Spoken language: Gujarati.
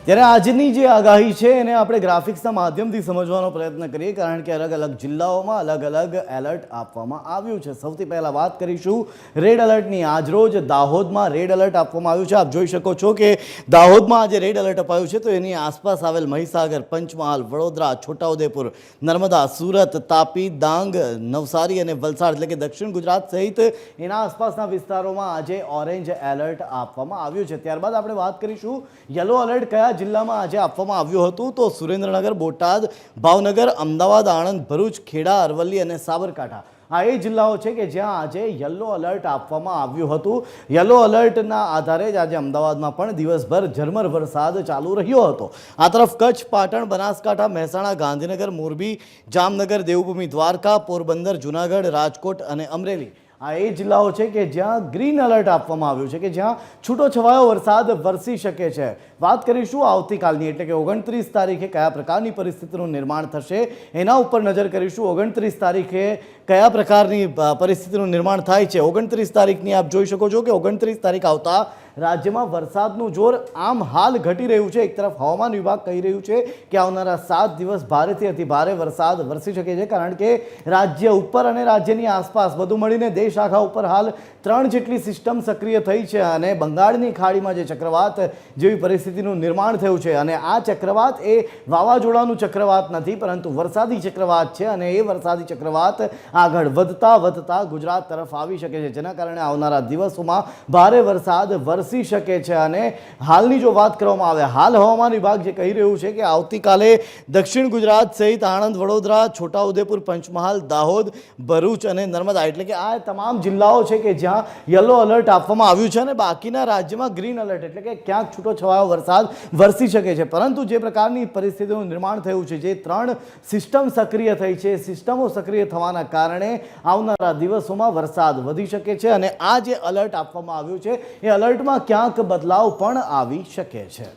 ત્યારે આજની જે આગાહી છે એને આપણે ગ્રાફિક્સના માધ્યમથી સમજવાનો પ્રયત્ન કરીએ, કારણ કે અલગ અલગ જિલ્લાઓમાં અલગ અલગ એલર્ટ આપવામાં આવ્યું છે. સૌથી પહેલાં વાત કરીશું રેડ એલર્ટની. આજરોજ દાહોદમાં રેડ એલર્ટ આપવામાં આવ્યું છે. આપ જોઈ શકો છો કે દાહોદમાં આજે રેડ એલર્ટ અપાયું છે, તો એની આસપાસ આવેલ મહીસાગર, પંચમહાલ, વડોદરા, છોટાઉદેપુર, નર્મદા, સુરત, તાપી, ડાંગ, નવસારી અને વલસાડ એટલે કે દક્ષિણ ગુજરાત સહિત એના આસપાસના વિસ્તારોમાં આજે ઓરેન્જ એલર્ટ આપવામાં આવ્યું છે. ત્યારબાદ આપણે વાત કરીશું યલો એલર્ટ કયા જિલ્લામાં આજે આપવામાં આવ્યું હતું, તો સુરેન્દ્રનગર, બોટાદ, ભાવનગર, અમદાવાદ, આણંદ, ભરૂચ, ખેડા, અરવલ્લી અને સાબરકાંઠા આ એ જિલ્લાઓ છે કે જ્યાં આજે યલો એલર્ટ આપવામાં આવ્યું હતું. યલો એલર્ટના આધારે જ આજે અમદાવાદમાં પણ દિવસભર ઝરમર વરસાદ ચાલુ રહ્યો હતો. આ તરફ કચ્છ, પાટણ, બનાસકાંઠા, મહેસાણા, ગાંધીનગર, મોરબી, જામનગર, દેવભૂમિ દ્વારકા, પોરબંદર, જૂનાગઢ, રાજકોટ અને અમરેલી આ એ જિલ્લાઓ છે કે જ્યાં ગ્રીન એલર્ટ આપવામાં આવ્યું છે, કે જ્યાં છૂટો છવાયો વરસાદ વરસી શકે છે. વાત કરીશું આવતીકાલની, એટલે કે 29 તારીખે કયા પ્રકારની પરિસ્થિતિનું નિર્માણ થશે એના ઉપર નજર કરીશું. 29 તારીખે કયા પ્રકારની પરિસ્થિતિનું નિર્માણ થાય છે. 29 તારીખની આપ જોઈ શકો છો કે 29 તારીખ આવતા રાજ્યમાં વરસાદનું જોર આમ હાલ ઘટી રહ્યું છે. એક તરફ હવામાન વિભાગ કહી રહ્યું છે કે આવનારા 7 દિવસ ભારેથી અતિ ભારે વરસાદ વરસી શકે છે, કારણ કે રાજ્ય ઉપર અને રાજ્યની આસપાસ બધું મળીને દેશ આખા ઉપર હાલ 3 જેટલી સિસ્ટમ સક્રિય થઈ છે અને બંગાળની ખાડીમાં જે ચક્રવાત જેવી પરિસ્થિતિનું નિર્માણ થયું છે, અને આ ચક્રવાત એ વાવાઝોડાનું ચક્રવાત નથી પરંતુ વરસાદી ચક્રવાત છે, અને એ વરસાદી ચક્રવાત આગળ વધતા વધતા ગુજરાત તરફ આવી શકે છે, જેના કારણે આવનારા દિવસોમાં ભારે વરસાદ વરસી શકે છે. અને હાલની જો વાત કરવામાં આવે, હાલ હવામાન વિભાગ જે કહી રહ્યું છે કે આવતીકાલે દક્ષિણ ગુજરાત સહિત આણંદ, વડોદરા, છોટાઉદેપુર, પંચમહાલ, દાહોદ, ભરૂચ અને નર્મદા એટલે કે આ તમામ જિલ્લાઓ છે કે જ્યાં યલો એલર્ટ આપવામાં આવ્યું છે, અને બાકીના રાજ્યમાં ગ્રીન એલર્ટ એટલે કે ક્યાંક છૂટો છવાયો વરસાદ વરસી શકે છે. પરંતુ જે પ્રકારની પરિસ્થિતિનું નિર્માણ થયું છે, જે 3 સિસ્ટમ સક્રિય થઈ છે, સિસ્ટમો સક્રિય થવાના કારણે આવનારા દિવસોમાં વરસાદ વધી શકે છે, અને આ જે એલર્ટ આપવામાં આવ્યું છે એ એલર્ટમાં ક્યાંક બદલાવ પણ આવી શકે છે.